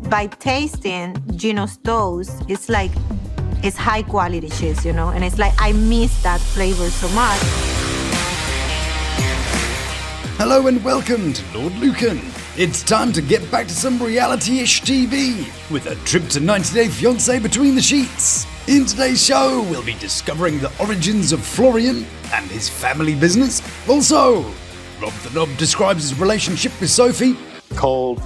by tasting Gino's toast, it's like, it's high quality cheese, you know? And it's like, I miss that flavor so much. Hello and welcome to Lawd Lukan. It's time to get back to some reality-ish TV with a trip to 90 Day Fiance between the sheets. In today's show, we'll be discovering the origins of Florian and his family business. Also, Rob the Nob describes his relationship with Sophie. Cold,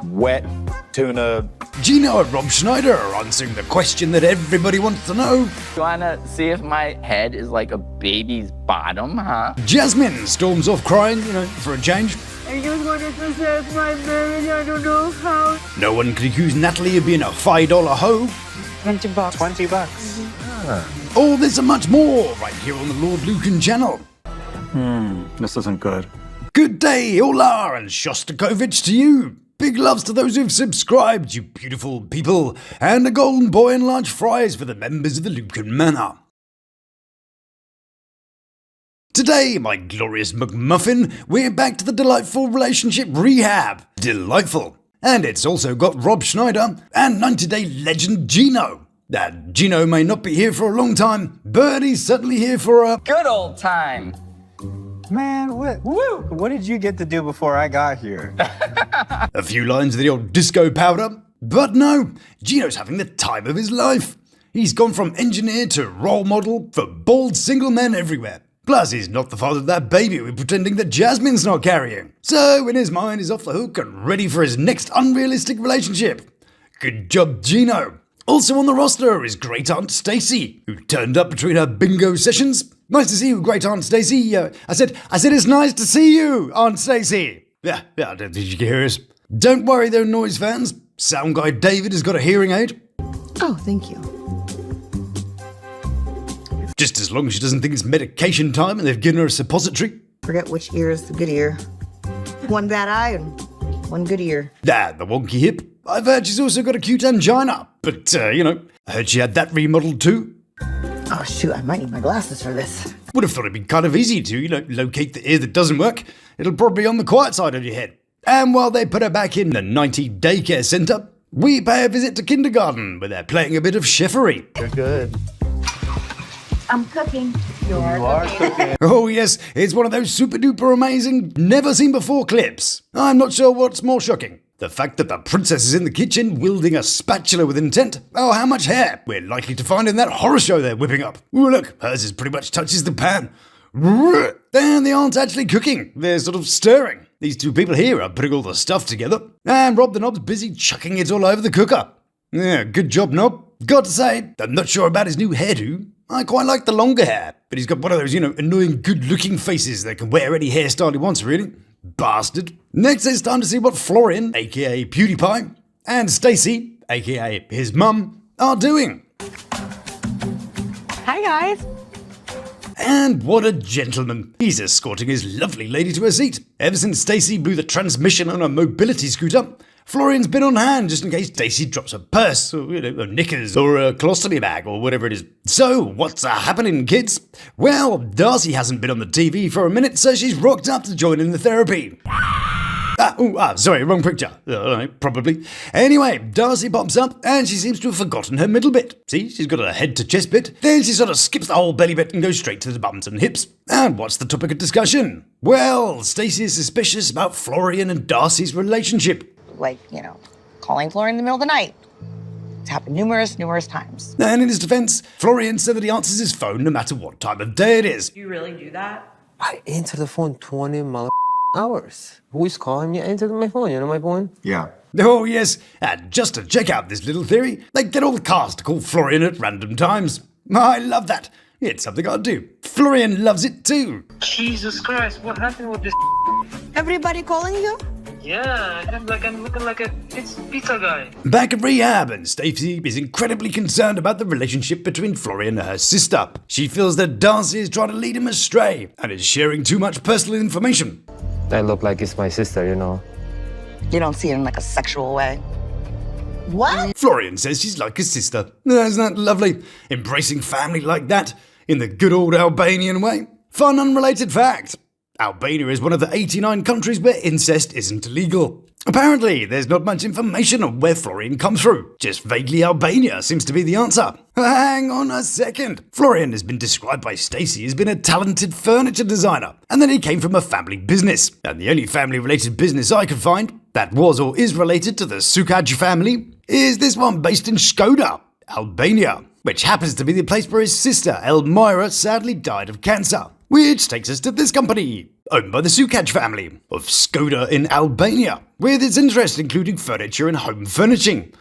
wet tuna. Gino and Rob Schneider are answering the question that everybody wants to know. You wanna see if my head is like a baby's bottom, huh? Jasmine storms off crying, for a change. I just wanted to save my marriage, I don't know how. No one could accuse Natalie of being a $5 hoe. $20. $20. All this and much more right here on the Lawd Lukan channel. This isn't good. Good day, hola, and Shostakovich to you. Big loves to those who've subscribed, you beautiful people, and a golden boy and large fries for the members of the Lukan Manor. Today, my glorious McMuffin, we're back to the delightful relationship rehab. Delightful. And it's also got Rob Schneider and 90 Day legend Gino. Gino may not be here for a long time, but he's certainly here for a Good old time. Man, what did you get to do before I got here? a few lines of the old disco powder. But no, Gino's having the time of his life. He's gone from engineer to role model for bald single men everywhere. Plus, he's not the father of that baby we're pretending that Jasmine's not carrying. So, in his mind, he's off the hook and ready for his next unrealistic relationship. Good job, Gino. Also on the roster is Great Aunt Stacey, who turned up between her bingo sessions. Nice to see you, Great Aunt Stacey. I said it's nice to see you, Aunt Stacey. Yeah, I don't think you can hear us. Don't worry, though, noise fans. Sound guy David has got a hearing aid. Oh, thank you. Just as long as she doesn't think it's medication time and they've given her a suppository. Forget which ear is the good ear. One bad eye and one good ear. The wonky hip. I've heard she's also got a cute angina. But, I heard she had that remodeled too. Oh, shoot, I might need my glasses for this. Would have thought it'd be kind of easy to, locate the ear that doesn't work. It'll probably be on the quiet side of your head. And while they put her back in the 90 daycare centre, we pay a visit to kindergarten where they're playing a bit of chefery. You're good. I'm cooking. You are cooking. Oh yes, it's one of those super duper amazing, never seen before clips. I'm not sure what's more shocking. The fact that the princess is in the kitchen wielding a spatula with intent. Oh, how much hair we're likely to find in that horror show they're whipping up. Ooh, look, hers is pretty much touches the pan. And they aren't actually cooking, they're sort of stirring. These two people here are putting all the stuff together. And Rob the Nob's busy chucking it all over the cooker. Yeah, good job, Nob. Got to say, I'm not sure about his new hairdo. I quite like the longer hair, but he's got one of those, annoying good-looking faces that can wear any hairstyle he wants, really. Bastard. Next, it's time to see what Florian, aka PewDiePie, and Stacey, aka his mum, are doing. Hi, guys. And what a gentleman. He's escorting his lovely lady to her seat. Ever since Stacey blew the transmission on a mobility scooter, Florian's been on hand just in case Stacey drops a purse, or, a knickers, or a colostomy bag, or whatever it is. So, what's happening, kids? Well, Darcey hasn't been on the TV for a minute, so she's rocked up to join in the therapy. Sorry, wrong picture. Probably. Anyway, Darcey pops up, and she seems to have forgotten her middle bit. See, she's got her head to chest bit, then she sort of skips the whole belly bit and goes straight to the bums and hips. And what's the topic of discussion? Well, Stacey is suspicious about Florian and Darcey's relationship. Calling Florian in the middle of the night. It's happened numerous times. And in his defense, Florian said that he answers his phone no matter what time of day it is. Do you really do that? I answer the phone 20 hours. Who is calling me? I answer my phone, you know my phone? Yeah. Oh yes, and just to check out this little theory, they get all the cast to call Florian at random times. I love that. It's something I'd do. Florian loves it too. Jesus Christ, what happened with this? Everybody calling you? Yeah, I'm looking like a pizza guy. Back at rehab, and Stacey is incredibly concerned about the relationship between Florian and her sister. She feels that Darcey is trying to lead him astray and is sharing too much personal information. I look like it's my sister, You don't see it in a sexual way. What? Florian says she's like his sister. Isn't that lovely? Embracing family like that, in the good old Albanian way. Fun unrelated fact. Albania is one of the 89 countries where incest isn't illegal. Apparently, there's not much information on where Florian comes through. Just vaguely Albania seems to be the answer. Hang on a second. Florian has been described by Stacey as being a talented furniture designer, and then he came from a family business. And the only family-related business I could find that was or is related to the Sukaj family is this one based in Skoda, Albania, which happens to be the place where his sister, Elmira, sadly died of cancer. Which takes us to this company, owned by the Sukaj family, of Skoda in Albania, with its interests including furniture and home furnishing.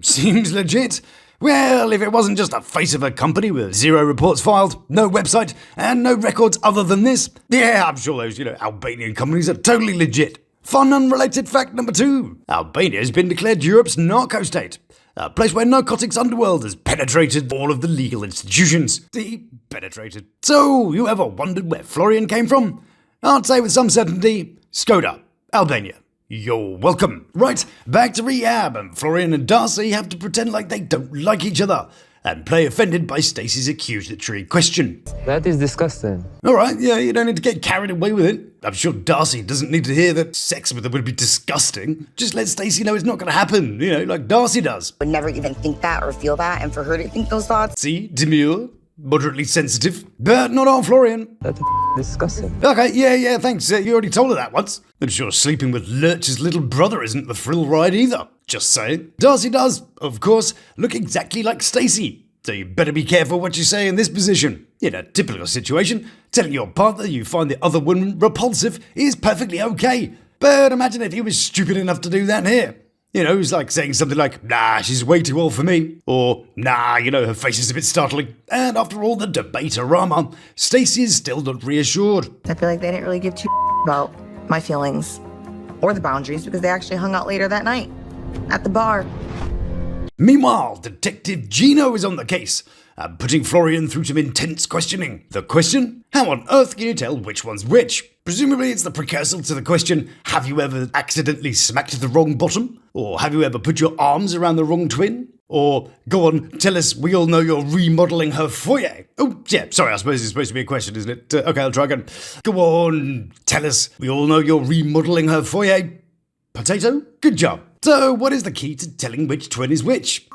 Seems legit. Well, if it wasn't just a face of a company with 0 reports filed, no website, and no records other than this, yeah, I'm sure those, Albanian companies are totally legit. Fun unrelated fact number 2. Albania has been declared Europe's narco state. A place where narcotics underworld has penetrated all of the legal institutions. See? Penetrated. So, you ever wondered where Florian came from? I'd say with some certainty, Skoda, Albania. You're welcome. Right, back to rehab, and Florian and Darcey have to pretend like they don't like each other and play offended by Stacey's accusatory question. That is disgusting. Alright, yeah, you don't need to get carried away with it. I'm sure Darcey doesn't need to hear that sex with her would be disgusting. Just let Stacey know it's not going to happen, like Darcey does. Would never even think that or feel that, and for her to think those thoughts. See, demure, moderately sensitive, but not on Florian. That is disgusting. Okay, yeah, thanks. You already told her that once. I'm sure sleeping with Lurch's little brother isn't the thrill ride either. Just saying. Darcey does, of course, look exactly like Stacey. So you better be careful what you say in this position. In a typical situation, telling your partner you find the other woman repulsive is perfectly okay. But imagine if he was stupid enough to do that here. It's like saying something like, nah, she's way too old for me. Or, nah, her face is a bit startling. And after all the debate-a-rama, Stacey is still not reassured. I feel like they didn't really give two about my feelings or the boundaries because they actually hung out later that night at the bar. Meanwhile, Detective Gino is on the case, putting Florian through some intense questioning. The question? How on earth can you tell which one's which? Presumably it's the precursor to the question, have you ever accidentally smacked the wrong bottom? Or have you ever put your arms around the wrong twin? Or, go on, tell us, we all know you're remodeling her foyer. Oh, yeah, sorry, I suppose it's supposed to be a question, isn't it? Okay, I'll try again. Go on, tell us, we all know you're remodeling her foyer. Potato? Good job. So, what is the key to telling which twin is which?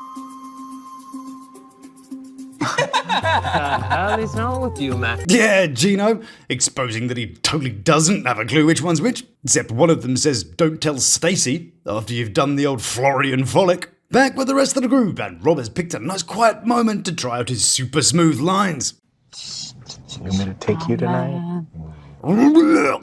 What the hell is wrong with you, man? Yeah, Gino, exposing that he totally doesn't have a clue which one's which. Except one of them says, don't tell Stacey, after you've done the old Florian frolic. Back with the rest of the group, and Rob has picked a nice quiet moment to try out his super smooth lines. You want me to take you tonight?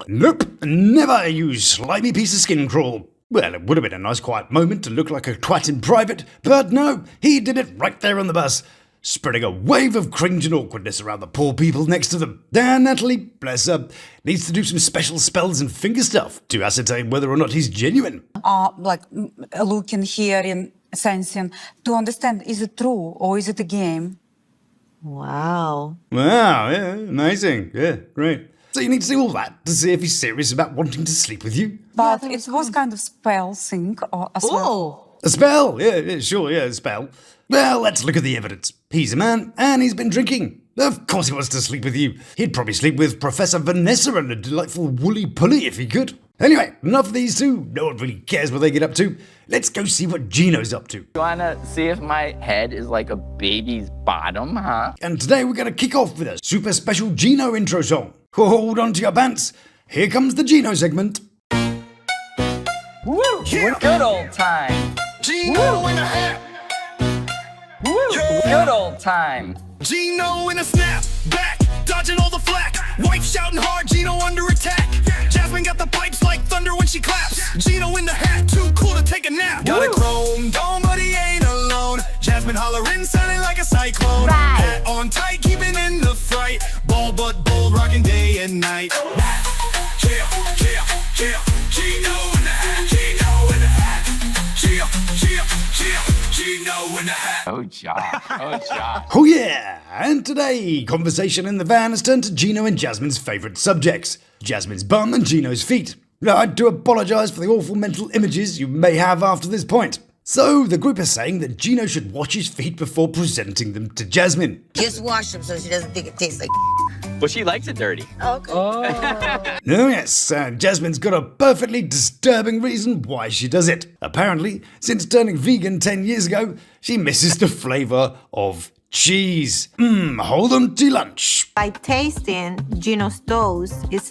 Nope, never, you slimy piece of skin crawl. Well, it would have been a nice quiet moment to look like a twat in private, but no, he did it right there on the bus, spreading a wave of cringe and awkwardness around the poor people next to them. And Natalie, bless her, needs to do some special spells and finger stuff to ascertain whether or not he's genuine. Looking, hearing, sensing, to understand, is it true or is it a game? Wow. Wow, yeah, amazing. Yeah, great. So you need to do all that to see if he's serious about wanting to sleep with you? But it was kind of spell thing as well. A spell? Yeah, sure, a spell. Well, let's look at the evidence. He's a man, and he's been drinking. Of course he wants to sleep with you. He'd probably sleep with Professor Vanessa and a delightful woolly pulley if he could. Anyway, enough of these two. No one really cares what they get up to. Let's go see what Gino's up to. You wanna see if my head is like a baby's bottom, huh? And today we're gonna kick off with a super special Gino intro song. Hold on to your pants. Here comes the Gino segment. Woo! Good old time. Gino in a hat. Woo! Good old time. Gino in a snap. Back, dodging all the flack. Wife shouting hard, Gino under attack. Jasmine got the pipes like thunder when she claps. Gino in the hat, too cool to take a nap. Got a chrome dome, but he ain't alone. Jasmine hollering, sounding like a cyclone. Hat on tight, keeping in the fright. Bald but bold, rocking day and night. Chill, Gino in the hat. Gino in the hat. Gino in the hat. Oh, Josh. Oh yeah! And today, conversation in the van has turned to Gino and Jasmine's favourite subjects. Jasmine's bum and Gino's feet. Now, I do apologise for the awful mental images you may have after this point. So the group is saying that Gino should wash his feet before presenting them to Jasmine. Just wash them so she doesn't think it tastes like. Well, she likes it dirty. Okay. Oh yes, Jasmine's got a perfectly disturbing reason why she does it. Apparently, since turning vegan 10 years ago, she misses the flavour of cheese. Hold on to lunch. By tasting Gino's toast, it's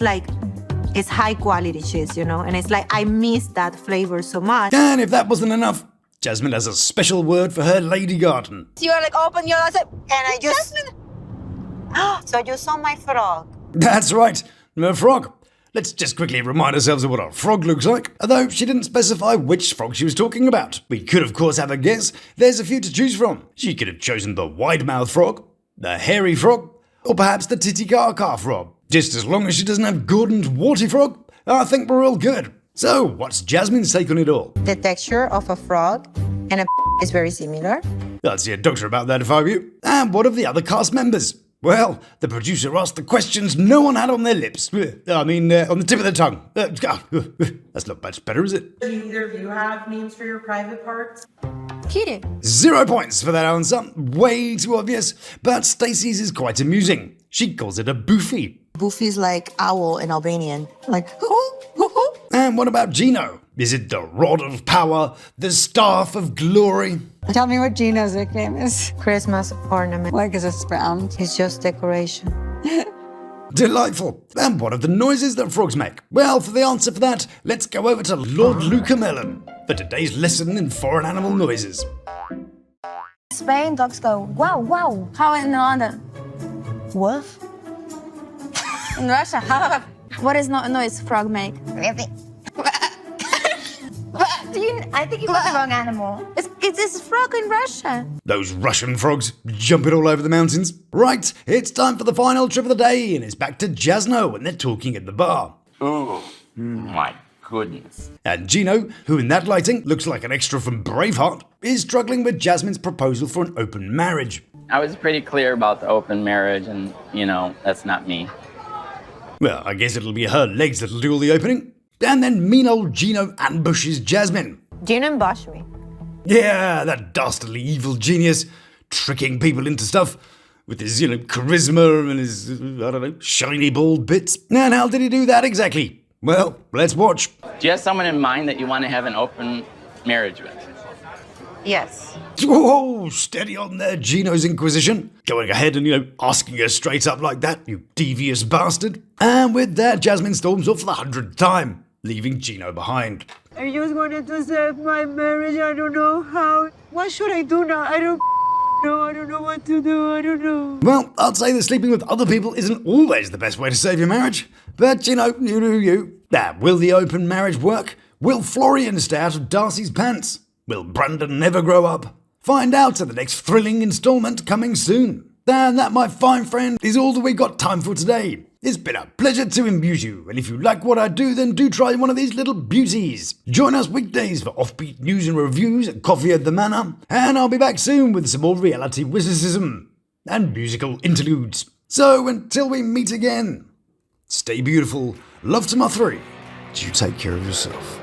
high quality cheese, you know? And it's like, I miss that flavor so much. And if that wasn't enough, Jasmine has a special word for her lady garden. So you're like, open your eyes, and I just... So you saw my frog. That's right, a frog. Let's just quickly remind ourselves of what a frog looks like, although she didn't specify which frog she was talking about. We could of course have a guess. There's a few to choose from. She could have chosen the wide-mouthed frog, the hairy frog, or perhaps the titicaca frog. Just as long as she doesn't have Gordon's warty frog, I think we're all good. So, what's Jasmine's take on it all? The texture of a frog and a is very similar. I'd see a doctor about that if I were you. And what of the other cast members? Well, the producer asked the questions no one had on their lips. I mean, on the tip of their tongue. That's not much better, is it? Do either of you have names for your private parts? Kitty. 0 points for that answer. Way too obvious. But Stacey's is quite amusing. She calls it a boofy. Boofy's like owl in Albanian. Like, And what about Gino? Is it the rod of power, the staff of glory? Tell me what Gino's nickname is. Christmas ornament. Why? Because it's brown. It's just decoration. Delightful. And what are the noises that frogs make? Well, for the answer for that, let's go over to Lawd Lukan for today's lesson in foreign animal noises. Spain, dogs go wow, wow. How in London? Woof. In Russia, how? What is noise frog make? I think you got the wrong animal. It's a frog in Russia. Those Russian frogs jumping all over the mountains. Right, it's time for the final trip of the day, and it's back to Jasno, and they're talking at the bar. Ooh, my goodness. And Gino, who in that lighting looks like an extra from Braveheart, is struggling with Jasmine's proposal for an open marriage. I was pretty clear about the open marriage, and, you know, that's not me. Well, I guess it'll be her legs that'll do all the opening. And then mean old Gino ambushes Jasmine. Gino ambushed me. Yeah, that dastardly evil genius, tricking people into stuff with his, charisma and his, shiny bald bits. And how did he do that exactly? Well, let's watch. Do you have someone in mind that you want to have an open marriage with? Yes. Whoa, steady on there, Gino's Inquisition. Going ahead and, asking her straight up like that, you devious bastard. And with that, Jasmine storms off for the 100th time, leaving Gino behind. I just wanted to save my marriage. I don't know how. What should I do now? I don't know. I don't know what to do. I don't know. Well, I'd say that sleeping with other people isn't always the best way to save your marriage. But, you do you. Now, will the open marriage work? Will Florian stay out of Darcey's pants? Will Brandon never grow up? Find out in the next thrilling installment coming soon. And that, my fine friend, is all that we got time for today. It's been a pleasure to amuse you, and if you like what I do, then do try one of these little beauties. Join us weekdays for offbeat news and reviews at Coffee at the Manor, and I'll be back soon with some more reality witticism and musical interludes. So until we meet again, stay beautiful, love to my three, you take care of yourself.